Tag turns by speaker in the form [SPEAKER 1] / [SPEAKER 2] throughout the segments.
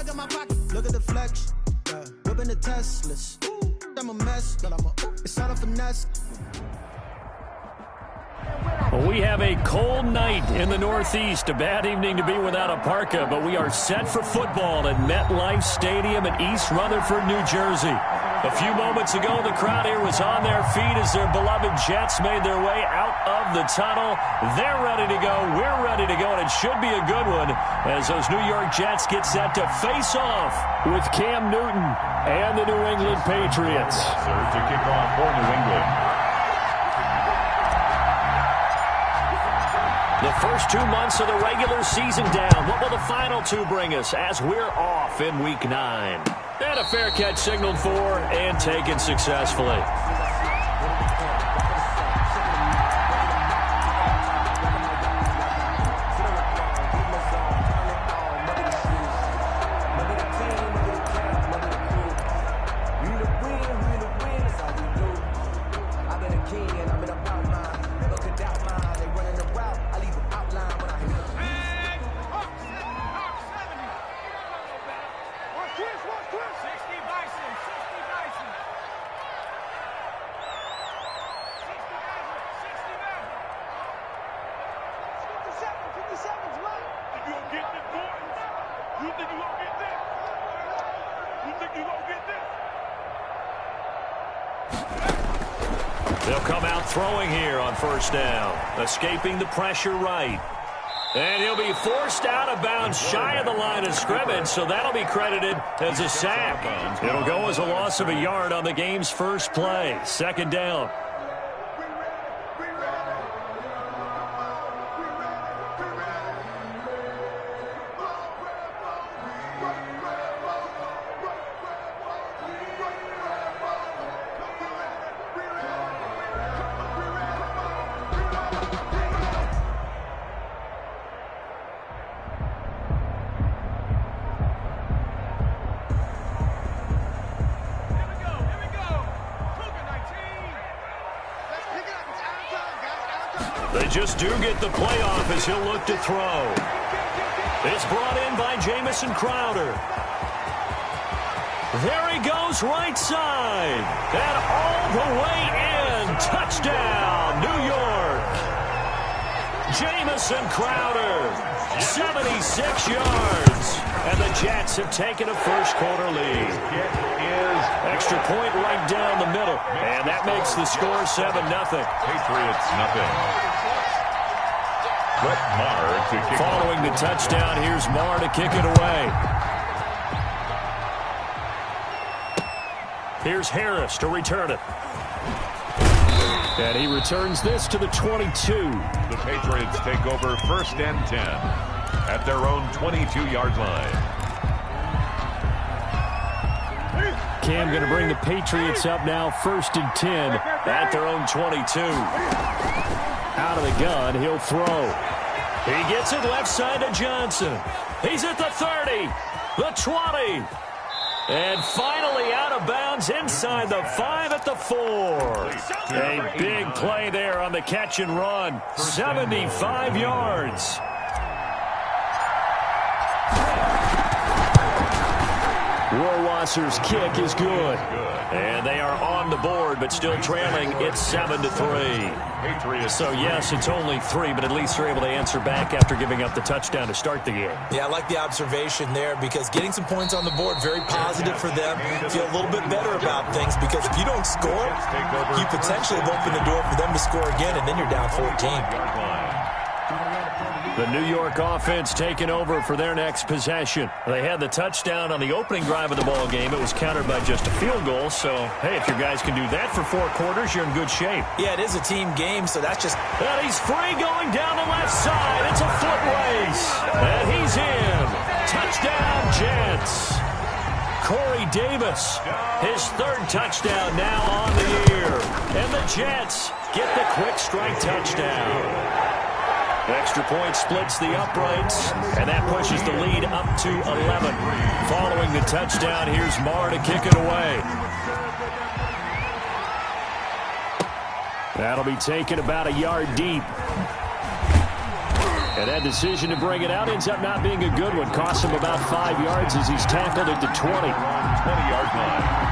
[SPEAKER 1] look at my pocket, look at the flex. Yeah. Whipping the Teslas. I'm a mess, but it's all a finesse.
[SPEAKER 2] We have a cold night in the Northeast. A bad evening to be without a parka, but we are set for football at MetLife Stadium in East Rutherford, New Jersey. A few moments ago, the crowd here was on their feet as their beloved Jets made their way out of the tunnel. They're ready to go. We're ready to go, and it should be a good one as those New York Jets get set to face off with Cam Newton and the New England Patriots.
[SPEAKER 3] Serve to kick off for New England.
[SPEAKER 2] The first 2 months of the regular season down. What will the final two bring us as we're off in Week 9? And a fair catch signaled for and taken successfully. They'll come out throwing here on first down, escaping the pressure right. And he'll be forced out of bounds shy of the line of scrimmage, so that'll be credited as a sack. It'll go as a loss of a yard on the game's first play. Second down. They just do get the playoff as he'll look to throw. It's brought in by Jamison Crowder. There he goes right side. And all the way in. Touchdown, New York. Jamison Crowder, 76 yards. And the Jets have taken a first-quarter lead. Extra point right down the middle. And that makes the score 7-0.
[SPEAKER 3] Patriots nothing. Marr to kick.
[SPEAKER 2] Following the touchdown, here's Marr to kick it away. Here's Harris to return it. And he returns this to the 22.
[SPEAKER 3] The Patriots take over first and 10 at their own 22-yard line.
[SPEAKER 2] Cam going to bring the Patriots up now first and 10 at their own 22. Out of the gun, he'll throw. He gets it left side to Johnson. He's at the 30, the 20, and finally out of bounds inside the 5 at the 4. A big play there on the catch and run. 75 yards. Rohrwasser's kick is good. And they are on the board, but still trailing. It's 7-3. So, yes, it's only 3, but at least they're able to answer back after giving up the touchdown to start the game.
[SPEAKER 4] Yeah, I like the observation there because getting some points on the board, very positive for them. Feel a little bit better about things because if you don't score, you potentially have opened the door for them to score again, and then you're down 14.
[SPEAKER 2] The New York offense taking over for their next possession. They had the touchdown on the opening drive of the ball game. It was countered by just a field goal. So, hey, if your guys can do that for 4 quarters, you're in good shape.
[SPEAKER 4] Yeah, it is a team game, so that's just...
[SPEAKER 2] And he's free going down the left side. It's a foot race. And he's in. Touchdown, Jets. Corey Davis, his 3rd touchdown now on the year. And the Jets get the quick strike touchdown. Extra point splits the uprights, and that pushes the lead up to 11. Following the touchdown, here's Marr to kick it away. That'll be taken about a yard deep. And that decision to bring it out ends up not being a good one. Costs him about 5 yards as he's tackled at the 20.
[SPEAKER 3] 20-yard line.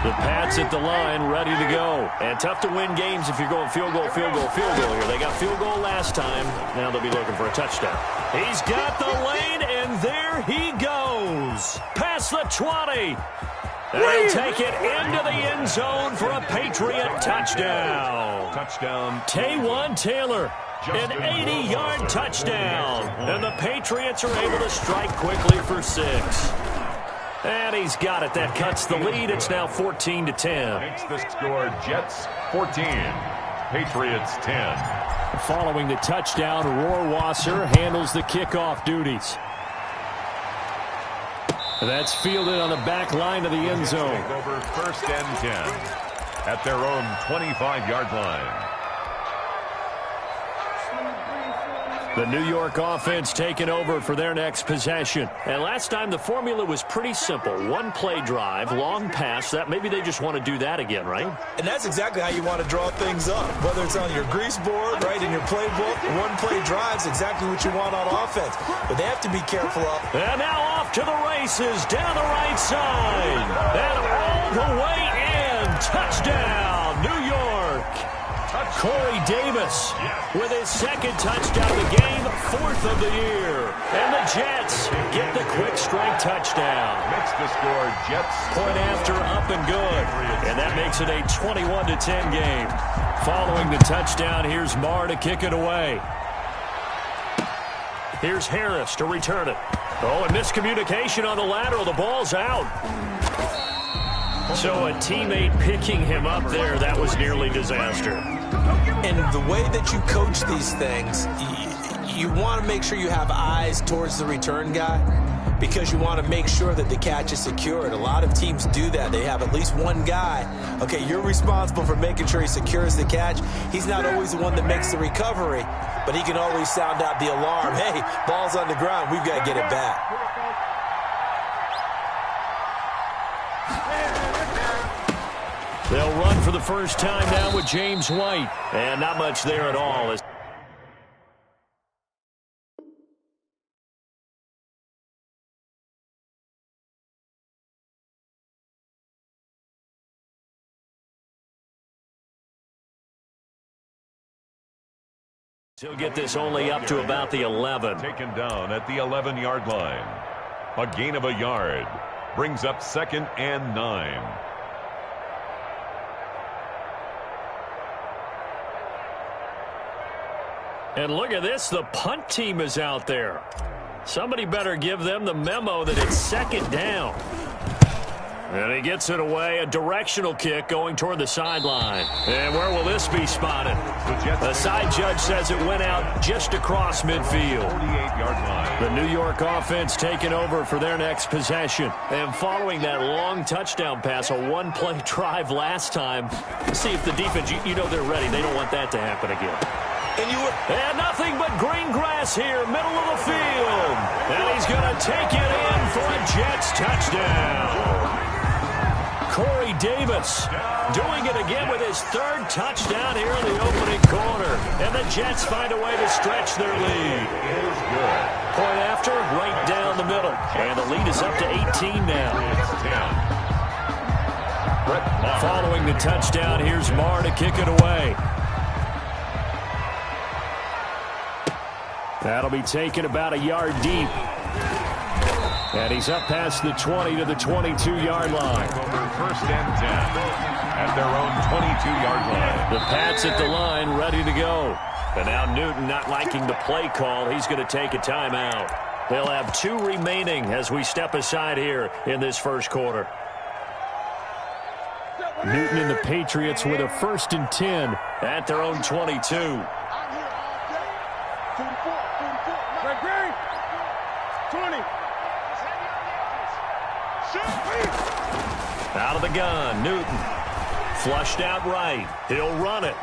[SPEAKER 2] The Pats at the line, ready to go. And tough to win games if you're going field goal, field goal, field goal here. They got field goal last time. Now they'll be looking for a touchdown. He's got the lane, and there he goes. Past the 20. And he'll take it into the end zone for a Patriot touchdown.
[SPEAKER 3] Touchdown.
[SPEAKER 2] Taywan Taylor. An 80-yard touchdown. And the Patriots are able to strike quickly for 6. And he's got it. That cuts the lead. It's now 14-10.
[SPEAKER 3] Makes the score Jets 14, Patriots 10.
[SPEAKER 2] Following the touchdown, Rohrwasser handles the kickoff duties. That's fielded on the back line of the end zone.
[SPEAKER 3] Take over 1st and 10 at their own 25-yard line.
[SPEAKER 2] The New York offense taking over for their next possession. And last time the formula was pretty simple. One-play drive, long pass. That maybe they just want to do that again, right?
[SPEAKER 4] And that's exactly how you want to draw things up. Whether it's on your grease board, right, in your playbook, one-play drive's exactly what you want on offense. But they have to be careful of.
[SPEAKER 2] And now off to the races, down the right side. And all the way in. Touchdown, New York. Corey Davis with his 2nd touchdown of the game, 4th of the year. And the Jets get the quick strike touchdown.
[SPEAKER 3] Makes the score Jets.
[SPEAKER 2] Point after, up and good. And that makes it a 21-10 game. Following the touchdown, here's Marr to kick it away. Here's Harris to return it. Oh, and miscommunication on the lateral. The ball's out. So a teammate picking him up there, that was nearly disaster.
[SPEAKER 4] And the way that you coach these things, you want to make sure you have eyes towards the return guy because you want to make sure that the catch is secured. A lot of teams do that. They have at least one guy. Okay, you're responsible for making sure he secures the catch. He's not always the one that makes the recovery, but he can always sound out the alarm. Hey, ball's on the ground. We've got to get it back.
[SPEAKER 2] They'll run for the first time now with James White. And not much there at all. He'll get this only up to about the 11.
[SPEAKER 3] Taken down at the 11-yard line. A gain of a yard. Brings up 2nd and 9.
[SPEAKER 2] And look at this, the punt team is out there. Somebody better give them the memo that it's 2nd down. And he gets it away, a directional kick going toward the sideline. And where will this be spotted? The side judge says it went out just across midfield.
[SPEAKER 3] 48-yard line.
[SPEAKER 2] The New York offense taking over for their next possession. And following that long touchdown pass, a one-play drive last time. See if the defense, you know they're ready. They don't want that to happen again. And nothing but green grass here, middle of the field. And he's going to take it in for a Jets touchdown. Corey Davis doing it again with his 3rd touchdown here in the opening quarter. And the Jets find a way to stretch their lead.
[SPEAKER 3] It is good.
[SPEAKER 2] Point after, right down the middle. And the lead is up to 18 now. Following the touchdown, here's Marr to kick it away. That'll be taken about a yard deep. And he's up past the 20 to the 22-yard line.
[SPEAKER 3] Over 1st and 10 at their own 22-yard line.
[SPEAKER 2] The Pats at the line, ready to go. And now Newton not liking the play call. He's going to take a timeout. They'll have 2 remaining as we step aside here in this first quarter. Newton and the Patriots with a 1st and 10 at their own 22. Out of the gun, Newton. Flushed out right. He'll run it.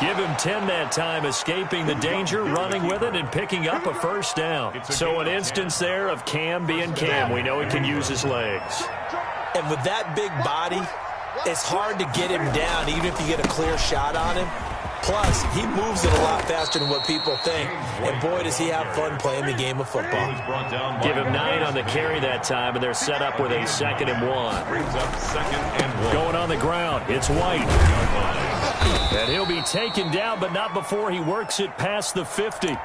[SPEAKER 2] Give him 10 that time, escaping the danger, running with it, and picking up a 1st down. So an instance there of Cam being Cam. We know he can use his legs.
[SPEAKER 4] And with that big body, it's hard to get him down, even if you get a clear shot on him. Plus, he moves it a lot faster than what people think. And boy, does he have fun playing the game of football.
[SPEAKER 2] Give him 9 on the carry that time, and they're set up with a 2nd and 1.
[SPEAKER 3] Brings up 2nd and 1.
[SPEAKER 2] Going on the ground, it's White. And he'll be taken down, but not before he works it past the 50.
[SPEAKER 4] I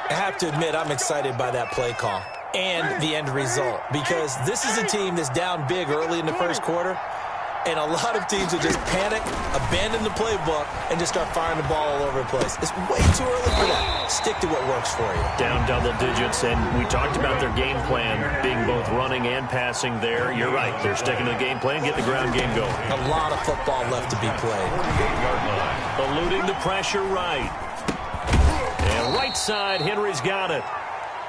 [SPEAKER 4] have to admit, I'm excited by that play call and the end result, because this is a team that's down big early in the first quarter, and a lot of teams will just panic, abandon the playbook, and just start firing the ball all over the place. It's way too early for that. Stick to what works for you.
[SPEAKER 2] Down double digits, and we talked about their game plan being both running and passing there. You're right. They're sticking to the game plan, get the ground game going.
[SPEAKER 4] A lot of football left to be played.
[SPEAKER 2] Eluding the pressure right. And right side, Henry's got it.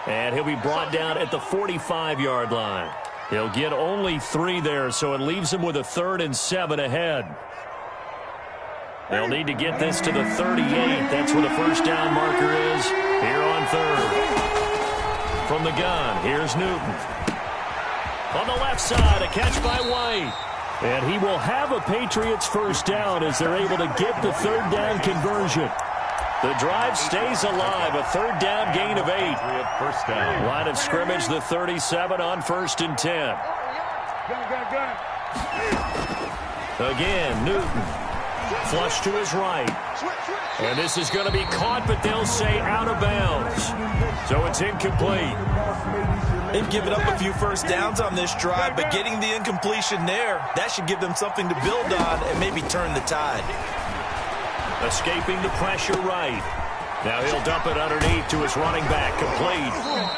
[SPEAKER 2] And he'll be brought down at the 45-yard line. He'll get only 3 there, so it leaves him with a 3rd and 7 ahead. They'll need to get this to the 38. That's where the first down marker is here on 3rd. From the gun, here's Newton. On the left side, a catch by White. And he will have a Patriots first down as they're able to get the 3rd down conversion. The drive stays alive, a 3rd down gain of 8.
[SPEAKER 3] First down.
[SPEAKER 2] Line of scrimmage, the 37 on 1st and 10. Again, Newton. Flush to his right. And this is going to be caught, but they'll say out of bounds. So it's incomplete.
[SPEAKER 4] They've given up a few first downs on this drive, but getting the incompletion there, that should give them something to build on and maybe turn the tide.
[SPEAKER 2] Escaping the pressure right. Now he'll dump it underneath to his running back, complete.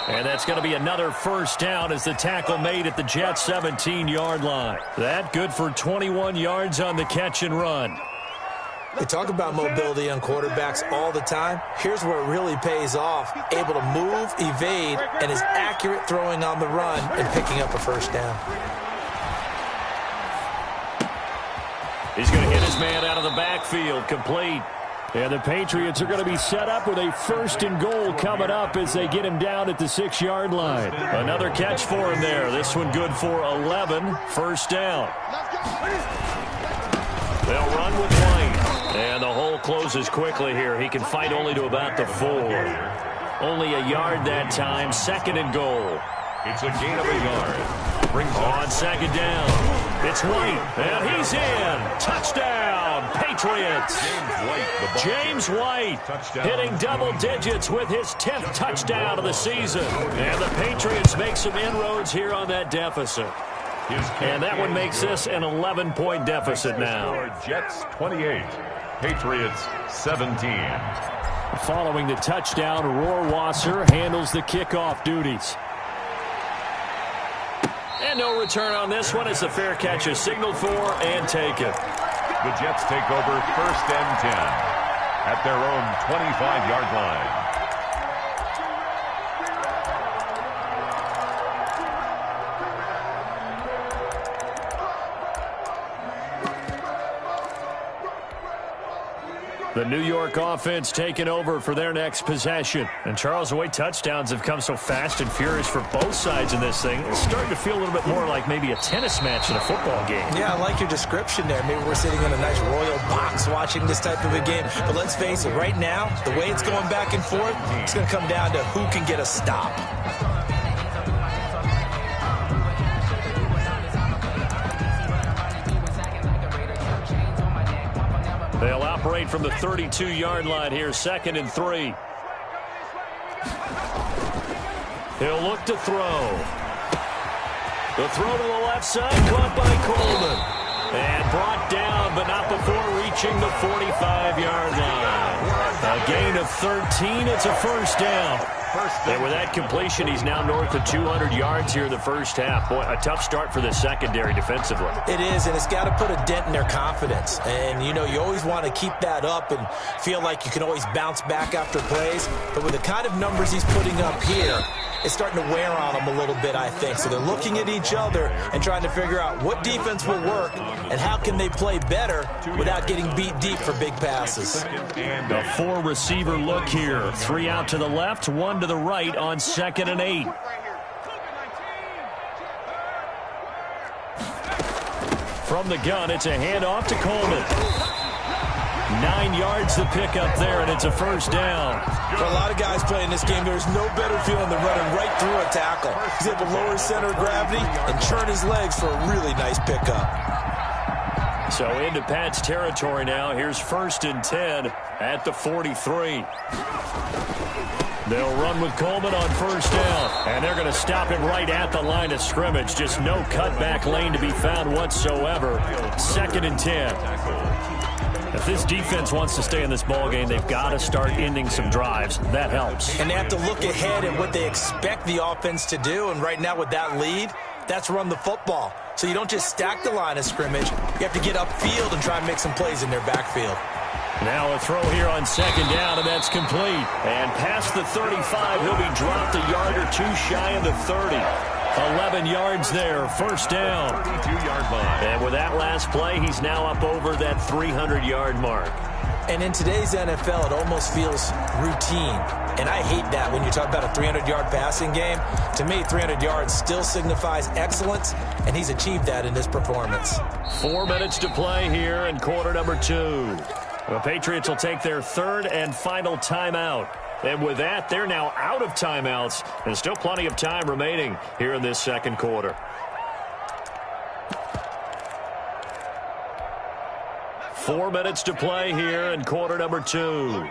[SPEAKER 2] And that's going to be another first down as the tackle made at the Jets' 17-yard line. That good for 21 yards on the catch and run.
[SPEAKER 4] They talk about mobility on quarterbacks all the time. Here's where it really pays off. Able to move, evade, and is accurate throwing on the run and picking up a first down.
[SPEAKER 2] He's going to hit his man out of the backfield, complete. And the Patriots are going to be set up with a 1st and goal coming up as they get him down at the 6-yard line. Another catch for him there. This one good for 11. First down. They'll run with White. And the hole closes quickly here. He can fight only to about the 4. Only a yard that time. 2nd and goal.
[SPEAKER 3] It's a gain of a yard. Brings
[SPEAKER 2] on 2nd down. It's White, and he's in. Touchdown, Patriots. James White hitting double digits with his 10th touchdown of the season. And the Patriots make some inroads here on that deficit. And that one makes this an 11-point deficit now.
[SPEAKER 3] Jets 28, Patriots 17.
[SPEAKER 2] Following the touchdown, Rohrwasser handles the kickoff duties. And no return on this one. It's a fair catch, is signaled for and taken.
[SPEAKER 3] The Jets take over 1st and 10 at their own 25-yard line.
[SPEAKER 2] The New York offense taking over for their next possession. And Charles, the way touchdowns have come so fast and furious for both sides in this thing, it's starting to feel a little bit more like maybe a tennis match in a football game.
[SPEAKER 4] Yeah, I like your description there. Maybe we're sitting in a nice royal box watching this type of a game. But let's face it, right now, the way it's going back and forth, it's going to come down to who can get a stop.
[SPEAKER 2] They'll operate from the 32-yard line here, 2nd and 3. He'll look to throw. The throw to the left side, caught by Coleman. And brought down, but not before reaching the 45-yard line. A gain of 13, it's a first down. And with that completion, he's now north of 200 yards here in the first half. Boy, a tough start for the secondary defensively.
[SPEAKER 4] It is, and it's got to put a dent in their confidence. And, you know, you always want to keep that up and feel like you can always bounce back after plays. But with the kind of numbers he's putting up here, it's starting to wear on them a little bit, I think. So they're looking at each other and trying to figure out what defense will work and how can they play better without getting beat deep for big passes.
[SPEAKER 2] A 4-receiver look here. 3 out to the left, 1 to the right on 2nd and 8. From the gun, it's a handoff to Coleman. 9 yards to pick up there, and it's a first down.
[SPEAKER 4] For a lot of guys playing this game, there's no better feeling than running right through a tackle. He's able to lower his center of gravity and churn his legs for a really nice pickup.
[SPEAKER 2] So into Pat's territory now. Here's 1st and 10 at the 43. They'll run with Coleman on 1st down, and they're going to stop him right at the line of scrimmage. Just no cutback lane to be found whatsoever. 2nd and 10. If this defense wants to stay in this ballgame, they've got to start ending some drives. That helps.
[SPEAKER 4] And they have to look ahead at what they expect the offense to do. And right now with that lead, that's run the football. So you don't just stack the line of scrimmage. You have to get upfield and try and make some plays in their backfield.
[SPEAKER 2] Now a throw here on 2nd down, and that's complete. And past the 35, he'll be dropped a yard or two shy of the 30. 11 yards there, 1st down.
[SPEAKER 3] 32-yard line.
[SPEAKER 2] And with that last play, he's now up over that 300-yard mark.
[SPEAKER 4] And in today's NFL, it almost feels routine. And I hate that when you talk about a 300-yard passing game. To me, 300 yards still signifies excellence, and he's achieved that in this performance.
[SPEAKER 2] 4 minutes to play here in quarter number 2. The Patriots will take their 3rd and final timeout. And with that, they're now out of timeouts. And still plenty of time remaining here in this 2nd quarter. 4 minutes to play here in quarter number 2.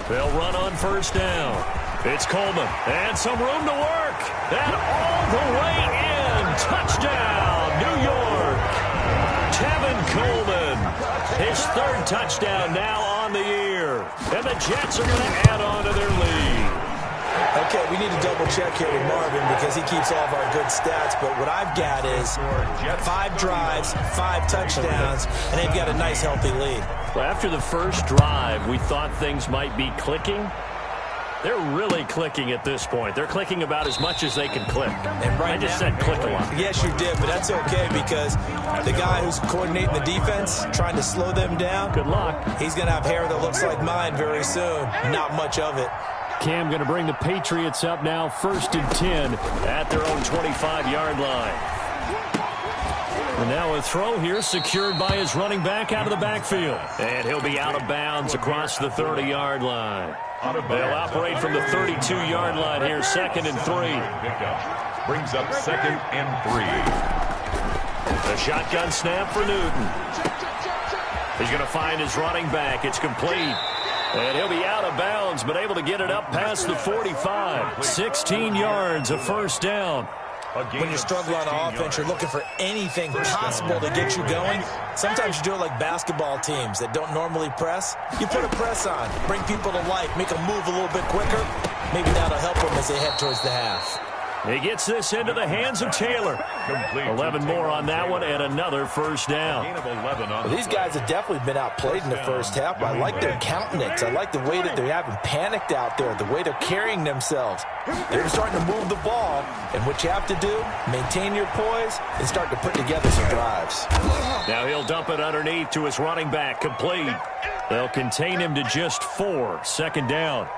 [SPEAKER 2] They'll run on 1st down. It's Coleman. And some room to work. And all the way in. Touchdown, New York. Tevin Coleman. His 3rd touchdown now on the year. And the Jets are going to add on to their lead.
[SPEAKER 4] Okay, we need to double-check here with Marvin because he keeps all of our good stats. But what I've got is 5 drives, 5 touchdowns, and they've got a nice, healthy lead.
[SPEAKER 2] Well, after the first drive, we thought things might be clicking. They're really clicking at this point. They're clicking about as much as they can click.
[SPEAKER 4] And right
[SPEAKER 2] I just
[SPEAKER 4] now,
[SPEAKER 2] said click a lot.
[SPEAKER 4] Yes, you did, but that's okay because the guy who's coordinating the defense, trying to slow them down,
[SPEAKER 2] Good luck.
[SPEAKER 4] he's going to have hair that looks like mine very soon. Not much of it.
[SPEAKER 2] Cam going to bring the Patriots up now, 1st and 10 at their own 25-yard line. And now a throw here secured by his running back out of the backfield. And he'll be out of bounds across the 30-yard line. They'll operate from the 32-yard line here, 2nd and 3.
[SPEAKER 3] Brings up 2nd and 3.
[SPEAKER 2] The shotgun snap for Newton. He's going to find his running back. It's complete. And he'll be out of bounds, but able to get it up past the 45. 16 yards, a 1st down.
[SPEAKER 4] When you're struggling on offense, you're looking for anything possible to get you going. Sometimes you do it like basketball teams that don't normally press. You put a press on, bring people to life, make them move a little bit quicker. Maybe that'll help them as they head towards the half.
[SPEAKER 2] He gets this into the hands of Taylor. 11 more on that one and another 1st down.
[SPEAKER 4] Well, these guys have definitely been outplayed in the first half, but I like their countenance. I like the way that they haven't panicked out there, the way they're carrying themselves. They're starting to move the ball, and what you have to do, maintain your poise and start to put together some drives.
[SPEAKER 2] Now he'll dump it underneath to his running back, complete. They'll contain him to just 4, 2nd down.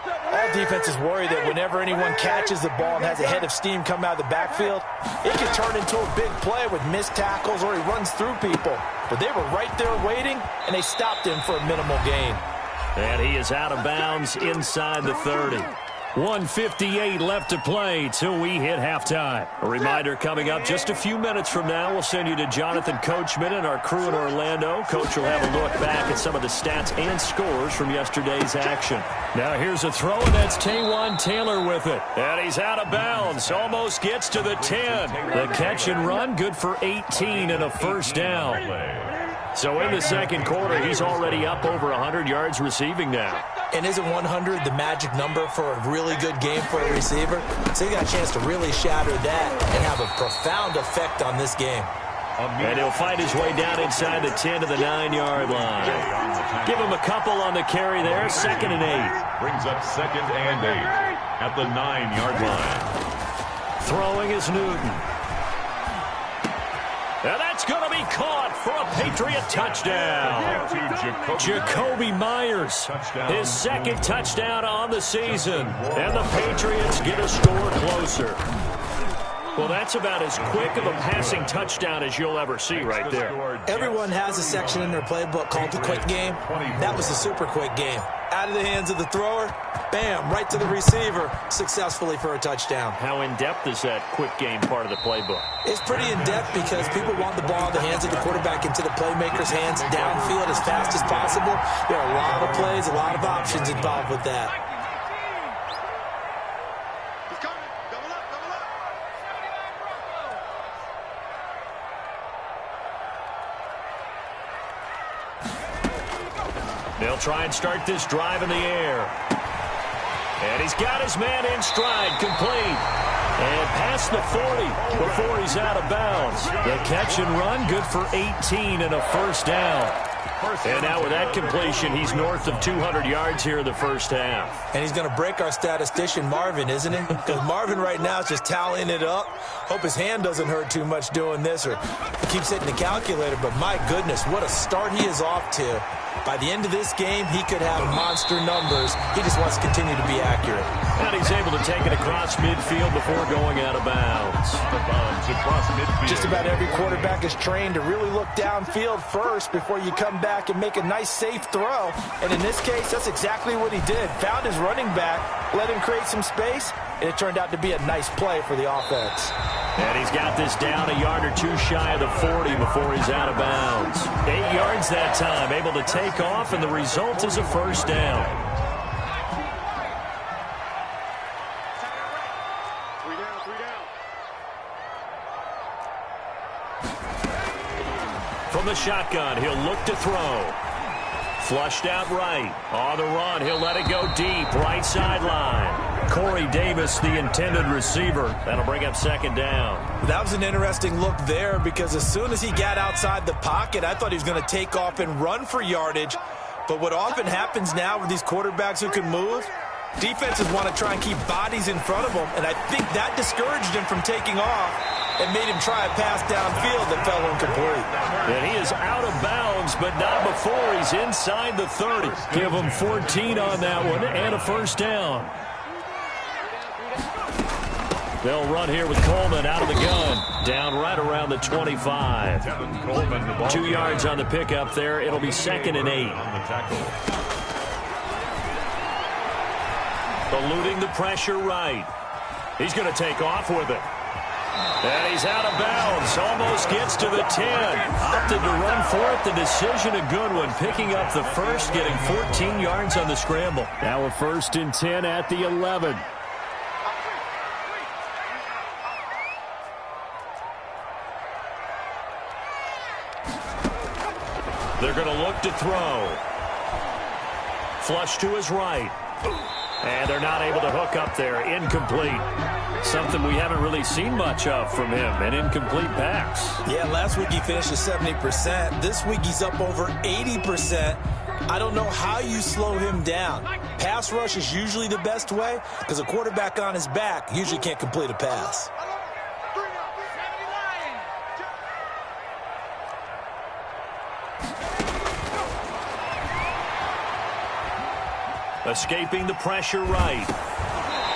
[SPEAKER 4] All defenses worry that whenever anyone catches the ball and has a head of steam come out of the backfield, it can turn into a big play with missed tackles or he runs through people. But they were right there waiting, and they stopped him for a minimal gain.
[SPEAKER 2] And he is out of bounds inside the 30. 1:58 left to play till we hit halftime. A reminder coming up just a few minutes from now, we'll send you to Jonathan Coachman and our crew in Orlando. Coach will have a look back at some of the stats and scores from yesterday's action. Now here's a throw, and that's Taywan Taylor with it. And he's out of bounds, almost gets to the 10. The catch and run, good for 18 and a 1st down. So in the 2nd quarter, he's already up over 100 yards receiving now.
[SPEAKER 4] And isn't 100 the magic number for a really good game for a receiver? So he got a chance to really shatter that and have a profound effect on this game.
[SPEAKER 2] And he'll find his way down inside the 10 to the 9-yard line. Give him a couple on the carry there, 2nd and 8.
[SPEAKER 3] Brings up 2nd and 8 at the 9-yard line.
[SPEAKER 2] Throwing is Newton. And that's going to be caught for a Patriot touchdown. Jakobi Meyers, his 2nd touchdown on the season. And the Patriots get a score closer. Well, that's about as quick of a passing touchdown as you'll ever see right there.
[SPEAKER 4] Everyone has a section in their playbook called the quick game. That was the super quick game. Out of the hands of the thrower, bam, right to the receiver, successfully for a touchdown.
[SPEAKER 2] How in-depth is that quick game part of the playbook?
[SPEAKER 4] It's pretty in-depth because people want the ball in the hands of the quarterback into the playmaker's hands downfield as fast as possible. There are a lot of plays, a lot of options involved with that.
[SPEAKER 2] They'll try and start this drive in the air. And he's got his man in stride, complete. And past the 40 before he's out of bounds. The catch and run, good for 18 and a first down. And now with that completion, he's north of 200 yards here in the first half.
[SPEAKER 4] And he's going to break our statistician, Marvin, isn't he? Because Marvin right now is just tallying it up. Hope his hand doesn't hurt too much doing this, or he keeps hitting the calculator. But my goodness, what a start he is off to. By the end of this game, he could have monster numbers. He just wants to continue to be accurate.
[SPEAKER 2] And he's able to take it across midfield before going out of bounds.
[SPEAKER 5] Just about every quarterback is trained to really look downfield first before you come back and make a nice, safe throw. And in this case, that's exactly what he did. Found his running back, let him create some space, and it turned out to be a nice play for the offense.
[SPEAKER 2] And he's got this down a yard or two shy of the 40 before he's out of bounds. 8 yards that time, able to take off, and the result is a first down. From the shotgun, he'll look to throw. Flushed out right. On the run, he'll let it go deep, right sideline. Corey Davis, the intended receiver. That'll bring up second down.
[SPEAKER 4] That was an interesting look there because as soon as he got outside the pocket, I thought he was going to take off and run for yardage. But what often happens now with these quarterbacks who can move, defenses want to try and keep bodies in front of them, and I think that discouraged him from taking off and made him try a pass downfield that fell incomplete.
[SPEAKER 2] And he is out of bounds, but not before he's inside the 30. Give him 14 on that one and a first down. They'll run here with Coleman out of the gun. Down right around the 25. 2 yards on the pickup there. It'll be 2nd and 8. Eluding the pressure right. He's going to take off with it. And he's out of bounds. Almost gets to the 10. Opted to run for it. The decision a good one. Picking up the first, getting 14 yards on the scramble. Now a 1st and 10 at the 11. They're going to look to throw. Flush to his right. And they're not able to hook up there. Incomplete. Something we haven't really seen much of from him. An incomplete pass.
[SPEAKER 4] Yeah, last week he finished at 70%. This week he's up over 80%. I don't know how you slow him down. Pass rush is usually the best way because a quarterback on his back usually can't complete a pass.
[SPEAKER 2] Escaping the pressure right.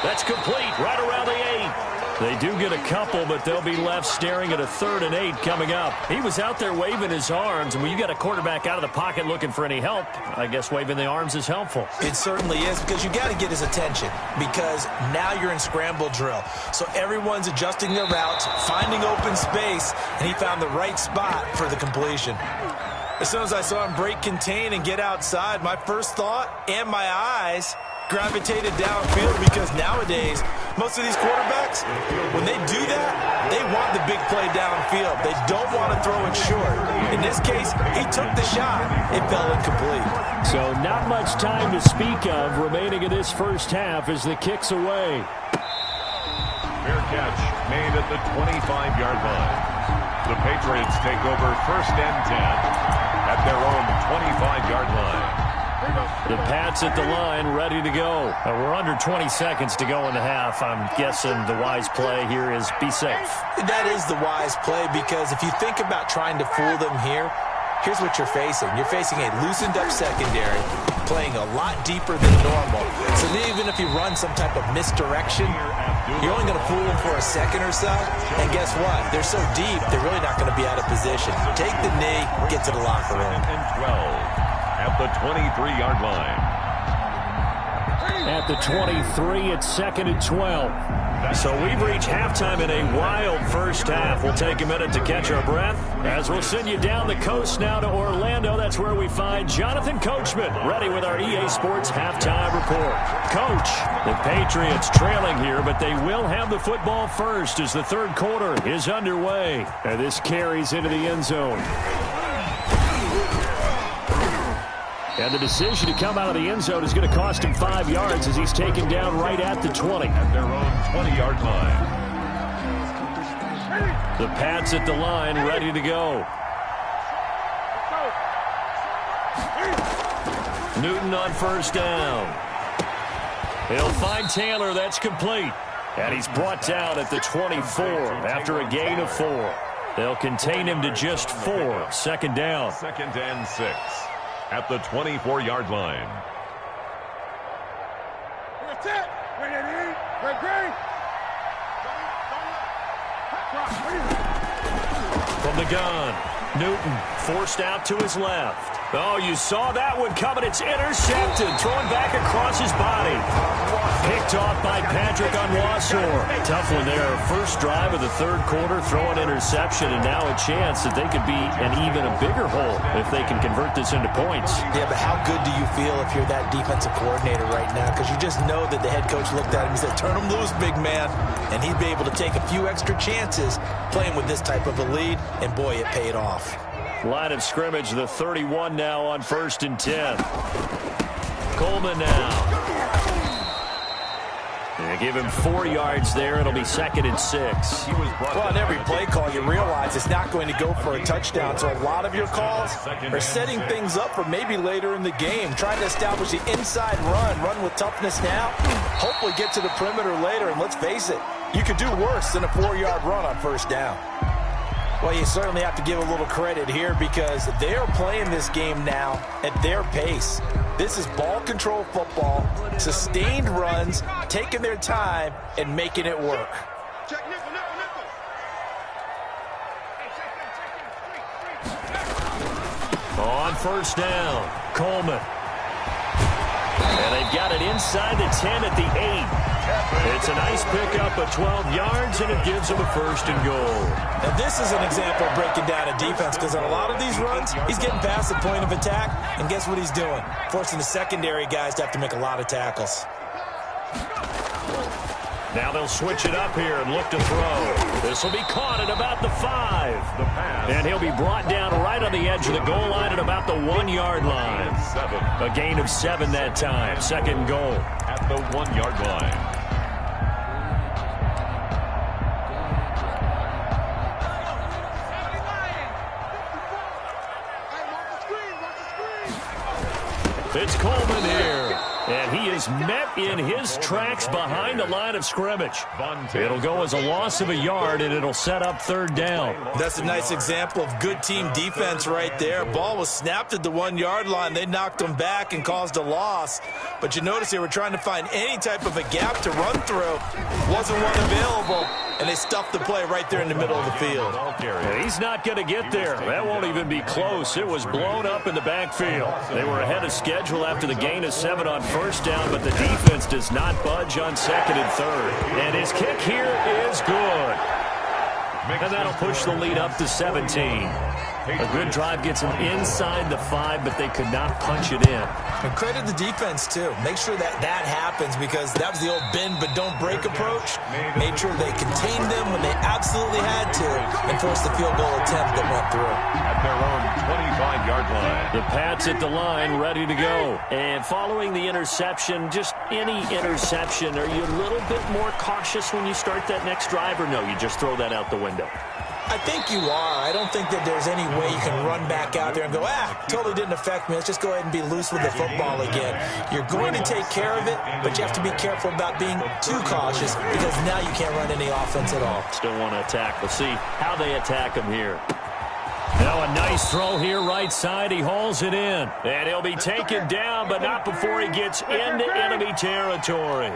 [SPEAKER 2] That's complete right around the 8. They do get a couple, but they'll be left staring at a 3rd and 8 coming up. He was out there waving his arms, and when you got a quarterback out of the pocket looking for any help, I guess waving the arms is helpful.
[SPEAKER 4] It certainly is because you got to get his attention because now you're in scramble drill. So everyone's adjusting their routes, finding open space, and he found the right spot for the completion. As soon as I saw him break contain and get outside, my first thought and my eyes gravitated downfield because nowadays, most of these quarterbacks, when they do that, they want the big play downfield. They don't want to throw it short. In this case, he took the shot. It fell incomplete.
[SPEAKER 2] So not much time to speak of remaining in this first half as the kick's away.
[SPEAKER 3] Fair catch made at the 25-yard line. The Patriots take over 1st and 10 at their own 25-yard line.
[SPEAKER 2] The Pats at the line, ready to go. We're under 20 seconds to go in the half. I'm guessing the wise play here is be safe.
[SPEAKER 4] That is the wise play because if you think about trying to fool them here, here's what you're facing. You're facing a loosened up secondary,
[SPEAKER 5] playing a lot deeper than normal. So even if you run some type of misdirection, you're only going to fool them for a second or so. And guess what? They're so deep, they're really not going to be out of position. Take the knee, get to the locker room.
[SPEAKER 3] And 12 at the 23-yard line.
[SPEAKER 2] At the 23, it's 2nd and 12. So we've reached halftime in a wild first half. We'll take a minute to catch our breath as we'll send you down the coast now to Orlando. That's where we find Jonathan Coachman ready with our EA Sports halftime report. Coach, the Patriots trailing here, but they will have the football first as the third quarter is underway. And this carries into the end zone. And the decision to come out of the end zone is going to cost him 5 yards as he's taken down right at the 20.
[SPEAKER 3] At their own 20-yard line.
[SPEAKER 2] The Pats at the line, ready to go. Newton on first down. He'll find Taylor. That's complete. And he's brought down at the 24 after a gain of 4. They'll contain him to just 4. 2nd down.
[SPEAKER 3] 2nd and 6. At the 24-yard line.
[SPEAKER 2] From the gun, Newton forced out to his left. Oh, you saw that one coming. It's intercepted. Thrown back across his body. Picked off by Patrick Onwuasor. Tough one there. First drive of the third quarter, throw an interception, and now a chance that they could be an even a bigger hole if they can convert this into points.
[SPEAKER 5] Yeah, but how good do you feel if you're that defensive coordinator right now? Because you just know that the head coach looked at him and said, turn him loose, big man. And he'd be able to take a few extra chances playing with this type of a lead, and boy, it paid off.
[SPEAKER 2] Line of scrimmage, the 31 now on 1st and 10. Coleman now. They give him 4 yards there. It'll be 2nd and 6.
[SPEAKER 5] Well, on every play call, you realize it's not going to go for a touchdown. So a lot of your calls are setting things up for maybe later in the game, trying to establish the inside run with toughness now, hopefully get to the perimeter later. And let's face it, you could do worse than a 4-yard run on first down. Well, you certainly have to give a little credit here because they are playing this game now at their pace. This is ball control football, sustained runs, taking their time, and making it work.
[SPEAKER 2] On first down, Coleman. And they've got it inside the 10 at the 8. It's a nice pickup of 12 yards, and it gives them a 1st and goal.
[SPEAKER 5] Now, this is an example of breaking down a defense because on a lot of these runs, he's getting past the point of attack, and guess what he's doing? Forcing the secondary guys to have to make a lot of tackles.
[SPEAKER 2] Now they'll switch it up here and look to throw. This will be caught at about the 5. And he'll be brought down right on the edge of the goal line at about the 1-yard line. A gain of 7 that time. 2nd goal.
[SPEAKER 3] At the 1-yard line.
[SPEAKER 2] It's Coleman here. And he is met in his tracks behind the line of scrimmage. It'll go as a loss of a yard, and it'll set up 3rd down.
[SPEAKER 5] That's a nice example of good team defense right there. Ball was snapped at the 1-yard line. They knocked him back and caused a loss. But you notice they were trying to find any type of a gap to run through. Wasn't one available, and they stuffed the play right there in the middle of the field.
[SPEAKER 2] And he's not going to get there. That won't even be close. It was blown up in the backfield. They were ahead of schedule after the gain of 7 on first down, but the defense does not budge on 2nd and 3rd. And his kick here is good. And that'll push the lead up to 17. A good drive gets them inside the 5, but they could not punch it in.
[SPEAKER 5] And credit the defense, too. Make sure that happens because that was the old bend but don't break approach. Made sure they contained them when they absolutely had to and forced the field goal attempt that went through.
[SPEAKER 3] At their own 25-yard line.
[SPEAKER 2] The Pats at the line, ready to go. And following the interception, just any interception, are you a little bit more cautious when you start that next drive, or no, you just throw that out the window?
[SPEAKER 5] I think you are. I don't think that there's any way you can run back out there and go, totally didn't affect me. Let's just go ahead and be loose with the football again. You're going to take care of it, but you have to be careful about being too cautious because now you can't run any offense at all.
[SPEAKER 2] Still want to attack. We'll see how they attack them here. Now a nice throw here right side. He hauls it in. And he'll be taken down, but not before he gets into enemy territory.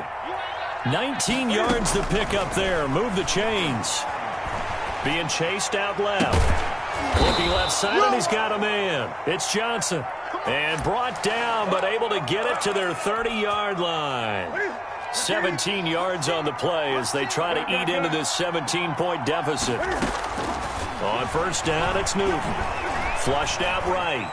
[SPEAKER 2] 19 yards to pick up there. Move the chains. Being chased out left. Looking left side, and he's got a man. It's Johnson. And brought down, but able to get it to their 30-yard line. 17 yards on the play as they try to eat into this 17-point deficit. On first down, it's Newton. Flushed out right.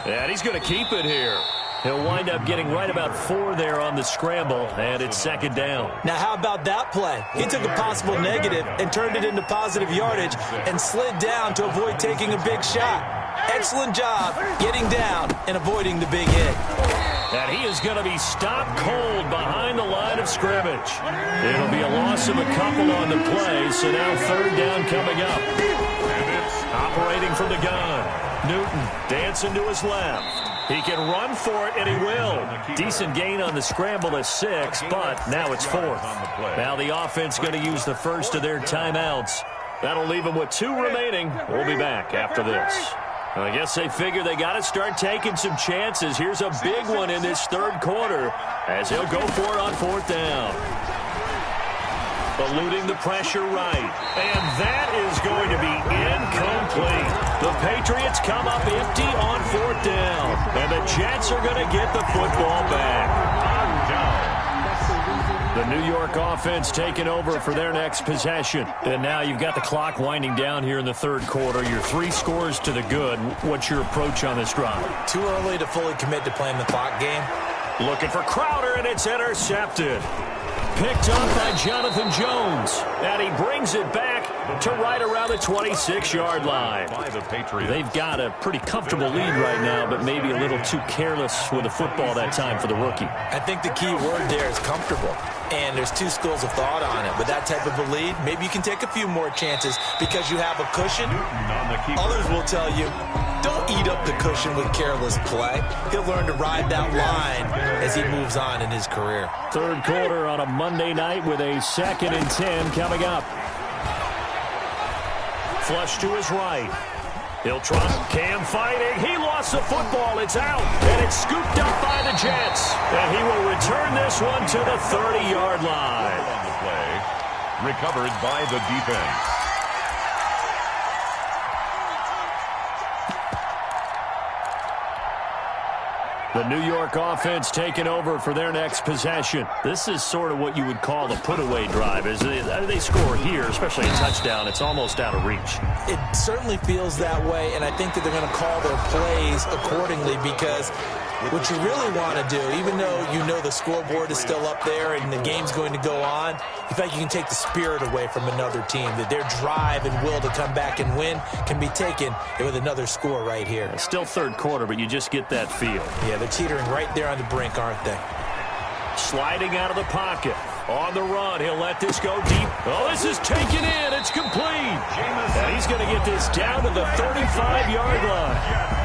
[SPEAKER 2] And he's going to keep it here. He'll wind up getting right about 4 there on the scramble, and it's second down.
[SPEAKER 4] Now, how about that play? He took a possible negative and turned it into positive yardage and slid down to avoid taking a big shot. Excellent job getting down and avoiding the big hit.
[SPEAKER 2] And he is going to be stopped cold behind the line of scrimmage. It'll be a loss of a couple on the play, so now third down coming up. Operating from the gun. Newton dancing to his left. He can run for it, and he will. Decent gain on the scramble to 6, but now it's 4th. Now the offense going to use the first of their timeouts. That'll leave them with 2 remaining. We'll be back after this. I guess they figure they got to start taking some chances. Here's a big one in this third quarter as he'll go for it on 4th down. Eluding the pressure right. And that is going to be incomplete. The Patriots come up empty on 4th down. And the Jets are going to get the football back. The New York offense taking over for their next possession. And now you've got the clock winding down here in the third quarter. You're 3 scores to the good. What's your approach on this drive?
[SPEAKER 4] Too early to fully commit to playing the clock game.
[SPEAKER 2] Looking for Crowder, and it's intercepted. Picked up by Jonathan Jones. And he brings it back to right around the 26-yard line. They've got a pretty comfortable lead right now, but maybe a little too careless with the football that time for the rookie.
[SPEAKER 4] I think the key word there is comfortable. And there's 2 schools of thought on it. With that type of a lead, maybe you can take a few more chances because you have a cushion. Others will tell you, don't eat up the cushion with careless play. He'll learn to ride that line as he moves on in his career.
[SPEAKER 2] Third quarter on a Monday night with a 2nd and 10 coming up. Flush to his right. He'll try. Cam fighting. He lost the football. It's out. And it's scooped up by the Jets. And he will return this one to the 30-yard line.
[SPEAKER 3] On the play. Recovered by the defense.
[SPEAKER 2] The New York offense taking over for their next possession. This is sort of what you would call the put-away drive. As they score here, especially a touchdown, it's almost out of reach.
[SPEAKER 4] It certainly feels that way, and I think that they're going to call their plays accordingly because what you really want to do, even though you know the scoreboard is still up there and the game's going to go on, in fact, you can take the spirit away from another team, that their drive and will to come back and win can be taken with another score right here.
[SPEAKER 2] It's still third quarter, but you just get that feel.
[SPEAKER 4] Yeah, they're teetering right there on the brink, aren't they?
[SPEAKER 2] Sliding out of the pocket. On the run, he'll let this go deep. Oh, this is taken in. It's complete. And he's going to get this down to the 35-yard line.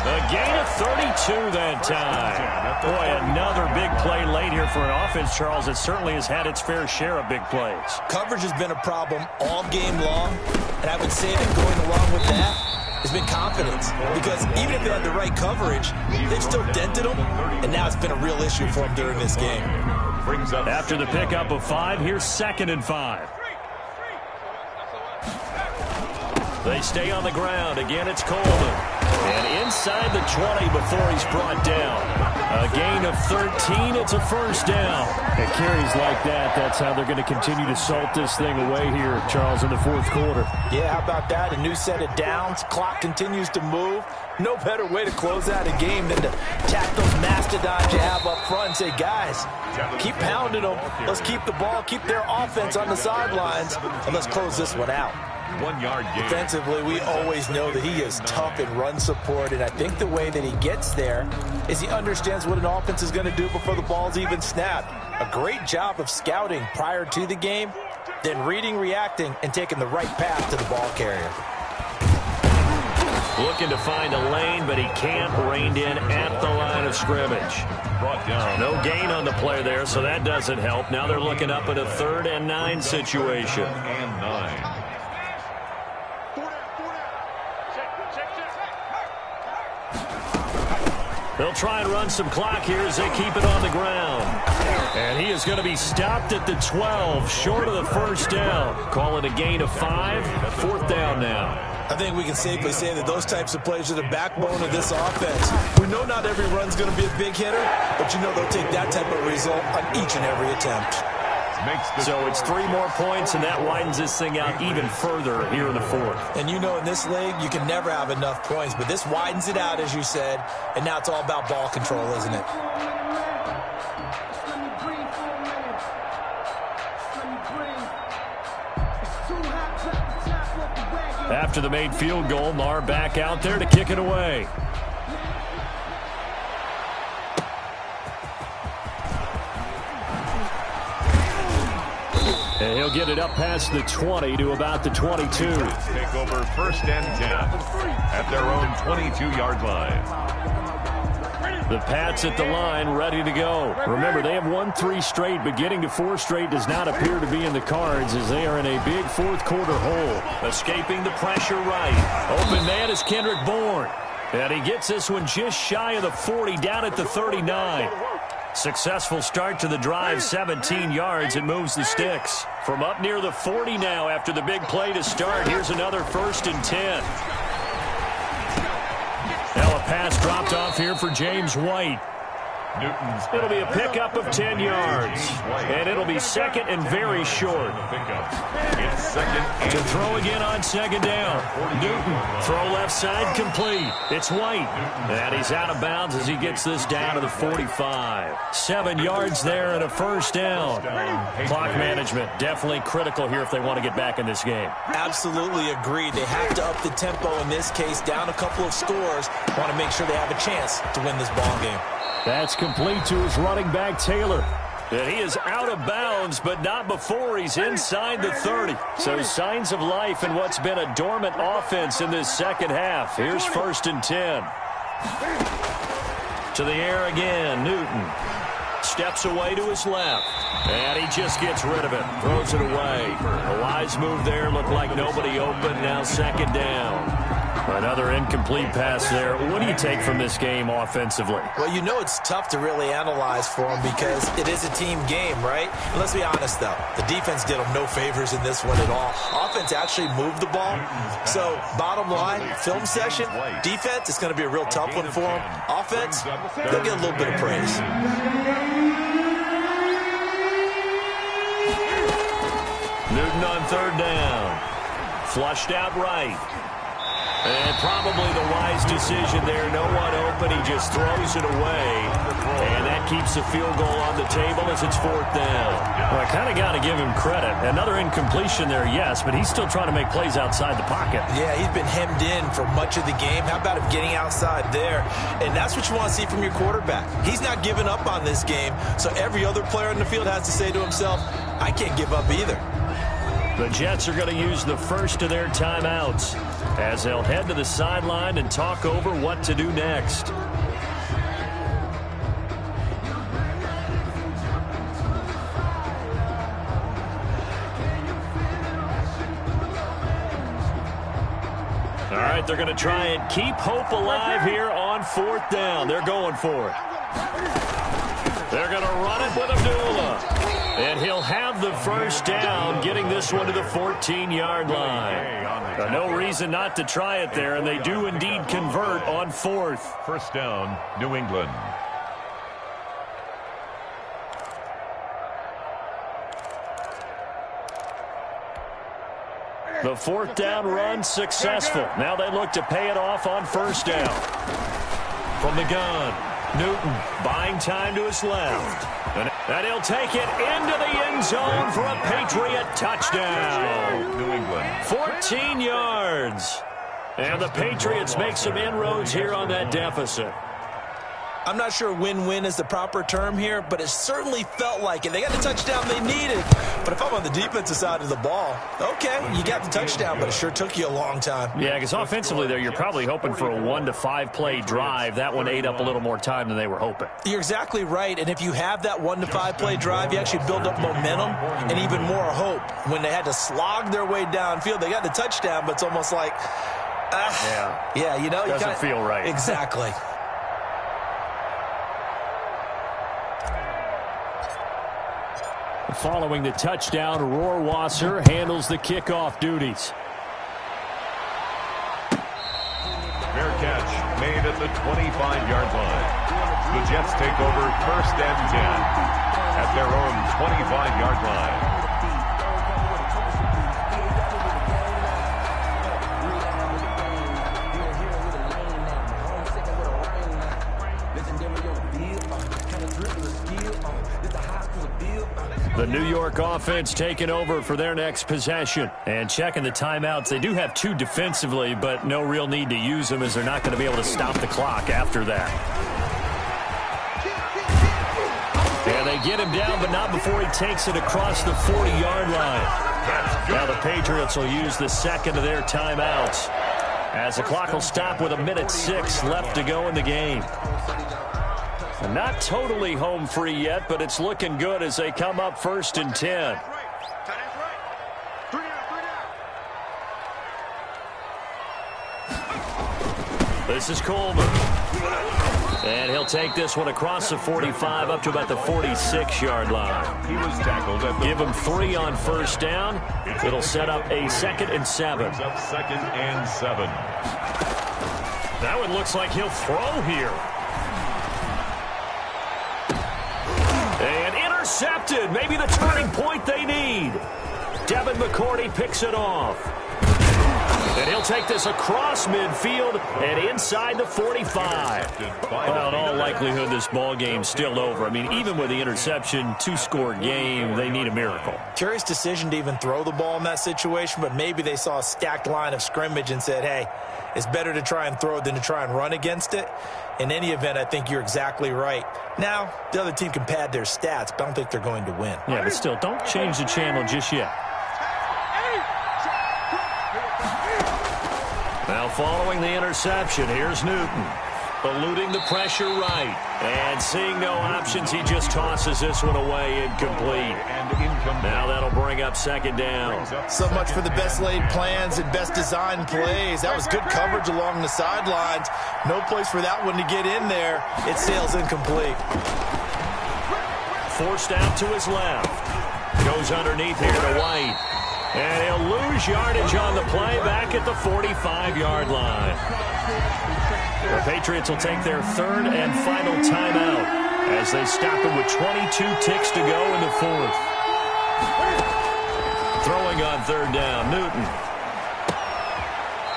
[SPEAKER 2] A gain of 32 that time. Boy, another big play late here for an offense, Charles, that certainly has had its fair share of big plays.
[SPEAKER 4] Coverage has been a problem all game long, and I would say that going along with that has been confidence. Because even if they had the right coverage, they've still dented them, and now it's been a real issue for them during this game.
[SPEAKER 2] After the pickup of 5, here's 2nd and 5. They stay on the ground. Again, it's Coleman. And inside the 20 before he's brought down. A gain of 13. It's a first down. And carries like that, that's how they're going to continue to salt this thing away here, Charles, in the fourth quarter.
[SPEAKER 4] Yeah, how about that? A new set of downs. Clock continues to move. No better way to close out a game than to tap those mastodons you have up front and say, guys, keep pounding them. Let's keep the ball, keep their offense on the sidelines, and let's close this one out.
[SPEAKER 3] 1 yard gain.
[SPEAKER 4] Defensively, we always know that he is tough in run support, and I think the way that he gets there is he understands what an offense is going to do before the ball's even snapped. A great job of scouting prior to the game, then reading, reacting, and taking the right path to the ball carrier.
[SPEAKER 2] Looking to find a lane, but he can't. Reined in at the line of scrimmage.
[SPEAKER 3] Brought down.
[SPEAKER 2] No gain on the play there, so that doesn't help. Now they're looking up at a 3rd and 9 situation.
[SPEAKER 3] And 9.
[SPEAKER 2] They'll try and run some clock here as they keep it on the ground. And he is going to be stopped at the 12, short of the first down. Call it a gain of 5, 4th down now.
[SPEAKER 4] I think we can safely say that those types of plays are the backbone of this offense. We know not every run's going to be a big hitter, but you know they'll take that type of result on each and every attempt.
[SPEAKER 2] So it's 3 more points, and that widens this thing out even further here in the 4th.
[SPEAKER 4] And you know in this league, you can never have enough points, but this widens it out, as you said, and now it's all about ball control, isn't it?
[SPEAKER 2] After the made field goal, Maher back out there to kick it away. And he'll get it up past the 20 to about the 22.
[SPEAKER 3] Take over 1st and 10 at their own 22-yard line.
[SPEAKER 2] The Pats at the line, ready to go. Remember, they have won 3 straight, but getting to 4 straight does not appear to be in the cards as they are in a big 4th quarter hole. Escaping the pressure right. Open man is Kendrick Bourne. And he gets this one just shy of the 40, down at the 39. Successful start to the drive, 17 yards. It moves the sticks. From up near the 40 now after the big play to start. Here's another 1st and 10. Now a pass dropped off here for James White. It'll be a pickup of 10 yards. And it'll be 2nd and very short. To throw again on 2nd down. Newton, throw left side, complete. It's White. And he's out of bounds as he gets this down to the 45. 7 yards there and a 1st down. Clock management, definitely critical here if they want to get back in this game.
[SPEAKER 4] Absolutely agreed. They have to up the tempo in this case, down a couple of scores. Want to make sure they have a chance to win this ball game.
[SPEAKER 2] That's complete to his running back, Taylor. And he is out of bounds, but not before he's inside the 30. So signs of life in what's been a dormant offense in this second half. Here's 1st and 10. To the air again, Newton. Steps away to his left. And he just gets rid of it. Throws it away. A wise move there. Looked like nobody open. Now 2nd down. Another incomplete pass there. What do you take from this game offensively?
[SPEAKER 4] Well, you know it's tough to really analyze for them because it is a team game, right? And let's be honest, though. The defense did them no favors in this one at all. Offense actually moved the ball. So, bottom line, film session, defense, it's going to be a real tough one for them. Offense, they'll get a little bit of praise.
[SPEAKER 2] Newton on 3rd down. Flushed out right. And probably the wise decision there. No one open. He just throws it away. And that keeps the field goal on the table as it's 4th down. Well, I kind of got to give him credit. Another incompletion there, yes, but he's still trying to make plays outside the pocket.
[SPEAKER 4] Yeah, he's been hemmed in for much of the game. How about him getting outside there? And that's what you want to see from your quarterback. He's not giving up on this game, so every other player in the field has to say to himself, I can't give up either.
[SPEAKER 2] The Jets are going to use the first of their timeouts as they'll head to the sideline and talk over what to do next. All right, they're going to try and keep hope alive here on 4th down. They're going for it. They're going to run it with Abdullah. And he'll have the 1st down, getting this one to the 14-yard line. No reason not to try it there, and they do indeed convert on 4th.
[SPEAKER 3] 1st down, New England.
[SPEAKER 2] The 4th down run successful. Now they look to pay it off on 1st down. From the gun, Newton buying time to his left. And he'll take it into the end zone for a Patriot touchdown.
[SPEAKER 3] New England.
[SPEAKER 2] 14 yards. And the Patriots make some inroads here on that deficit.
[SPEAKER 4] I'm not sure win-win is the proper term here, but it certainly felt like it. They got the touchdown they needed. But if I'm on the defensive side of the ball, okay, you got the touchdown, but it sure took you a long time.
[SPEAKER 2] Yeah, because offensively there, you're probably hoping for a 1 to 5 play drive. That one ate up a little more time than they were hoping.
[SPEAKER 4] You're exactly right, and if you have that 1 to 5 play drive, you actually build up momentum and even more hope. When they had to slog their way downfield, they got the touchdown, but it's almost like,
[SPEAKER 2] yeah,
[SPEAKER 4] you know,
[SPEAKER 2] doesn't feel right.
[SPEAKER 4] Exactly.
[SPEAKER 2] Following the touchdown, Rohrwasser handles the kickoff duties.
[SPEAKER 3] Fair catch made at the 25-yard line. The Jets take over first and 10 at their own 25-yard line.
[SPEAKER 2] The New York offense taking over for their next possession. And checking the timeouts. They do have 2 defensively, but no real need to use them as they're not going to be able to stop the clock after that. And they get him down, but not before he takes it across the 40-yard line. Now the Patriots will use the second of their timeouts, as the clock will stop with 1:06 left to go in the game. Not totally home free yet, but it's looking good as they come up first and 10. This is Coleman. And he'll take this one across the 45 up to about the 46-yard line.
[SPEAKER 3] He was tackled at the...
[SPEAKER 2] Give him 3 on first down. It'll set up a 2nd and 7.
[SPEAKER 3] Up 2nd and 7.
[SPEAKER 2] That one looks like he'll throw here. And intercepted. Maybe the turning point they need. Devin McCourty picks it off. And he'll take this across midfield and inside the 45. Well, in all likelihood, this ball game's still over. I mean, even with the interception, 2-score game, they need a miracle.
[SPEAKER 5] Curious decision to even throw the ball in that situation, but maybe they saw a stacked line of scrimmage and said, hey, it's better to try and throw than to try and run against it. In any event, I think you're exactly right. Now, the other team can pad their stats, but I don't think they're going to win.
[SPEAKER 2] Yeah, but still, don't change the channel just yet. Now following the interception, here's Newton. Eluding the pressure right. And seeing no options, he just tosses this one away incomplete. Now that'll bring up 2nd down.
[SPEAKER 5] So much for the best laid plans and best designed plays. That was good coverage along the sidelines. No place for that one to get in there. It sails incomplete.
[SPEAKER 2] Forced out to his left. Goes underneath here to White. And he'll lose yardage on the play back at the 45-yard line. The Patriots will take their 3rd and final timeout as they stop it with 22 ticks to go in the 4th. Throwing on 3rd down, Newton.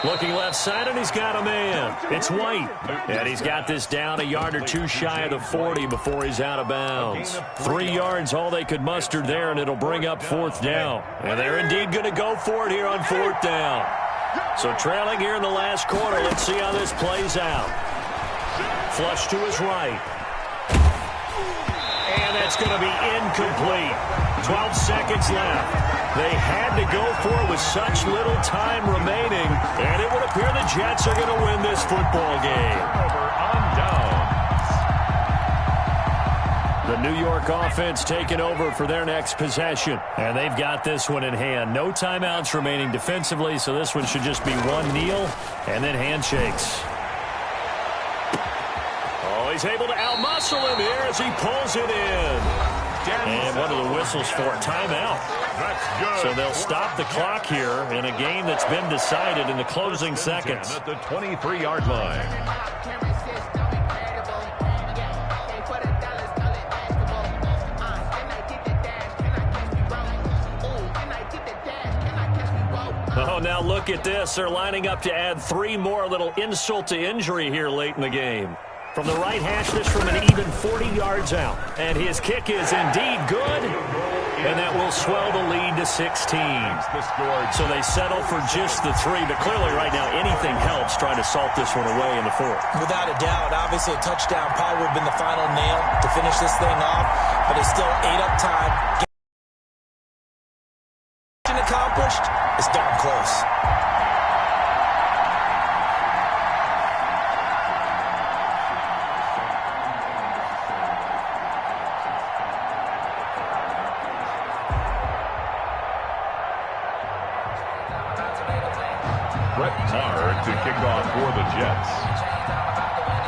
[SPEAKER 2] Looking left side, and he's got a man. It's White. And he's got this down a yard or 2 shy of the 40 before he's out of bounds. 3 yards, all they could muster there, and it'll bring up 4th down. And they're indeed going to go for it here on 4th down. So trailing here in the last quarter, let's see how this plays out. Flush to his right. And that's going to be incomplete. 12 seconds left. They had to go for it with such little time remaining, and it would appear the Jets are going to win this football game.
[SPEAKER 3] Over on downs.
[SPEAKER 2] The New York offense taking over for their next possession, and they've got this one in hand. No timeouts remaining defensively, so this one should just be one kneel and then handshakes. Oh, he's able to outmuscle him here as he pulls it in. And what are the whistles for? Timeout.
[SPEAKER 3] That's good.
[SPEAKER 2] So they'll stop the clock here in a game that's been decided in the closing seconds.
[SPEAKER 3] At the 23-yard line.
[SPEAKER 2] Oh, now look at this. They're lining up to add 3 more. Little insult to injury here late in the game. From the right hash, this from an even 40 yards out. And his kick is indeed good. And that will swell the lead to 16. So they settle for just the 3. But clearly right now, anything helps trying to salt this one away in the 4th.
[SPEAKER 5] Without a doubt, obviously a touchdown probably would have been the final nail to finish this thing off. But it's still 8 up time. Mission accomplished. It's darn close.
[SPEAKER 3] Brett Maher to kick off for the Jets.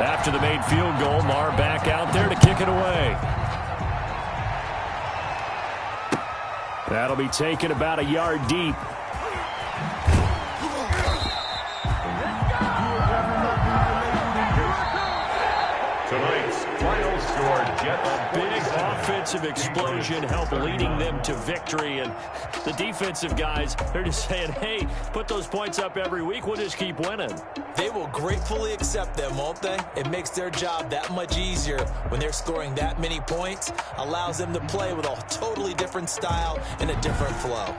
[SPEAKER 2] After the made field goal, Maher back out there to kick it away. That'll be taken about a yard deep.
[SPEAKER 3] Tonight's final score, Jets.
[SPEAKER 2] A big offensive explosion helped leading them to victory. And the defensive guys, they're just saying, hey, put those points up every week. We'll just keep winning.
[SPEAKER 4] They will gratefully accept them, won't they? It makes their job that much easier when they're scoring that many points. Allows them to play with a totally different style and a different flow.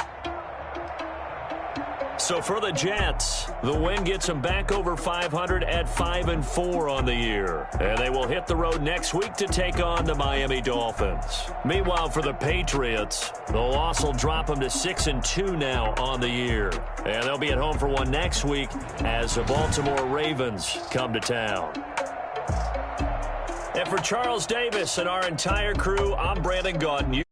[SPEAKER 2] So for the Jets, the win gets them back over 500 at 5-4 on the year. And they will hit the road next week to take on the Miami Dolphins. Meanwhile, for the Patriots, the loss will drop them to 6-2 now on the year. And they'll be at home for one next week as the Baltimore Ravens come to town. And for Charles Davis and our entire crew, I'm Brandon Gaudin.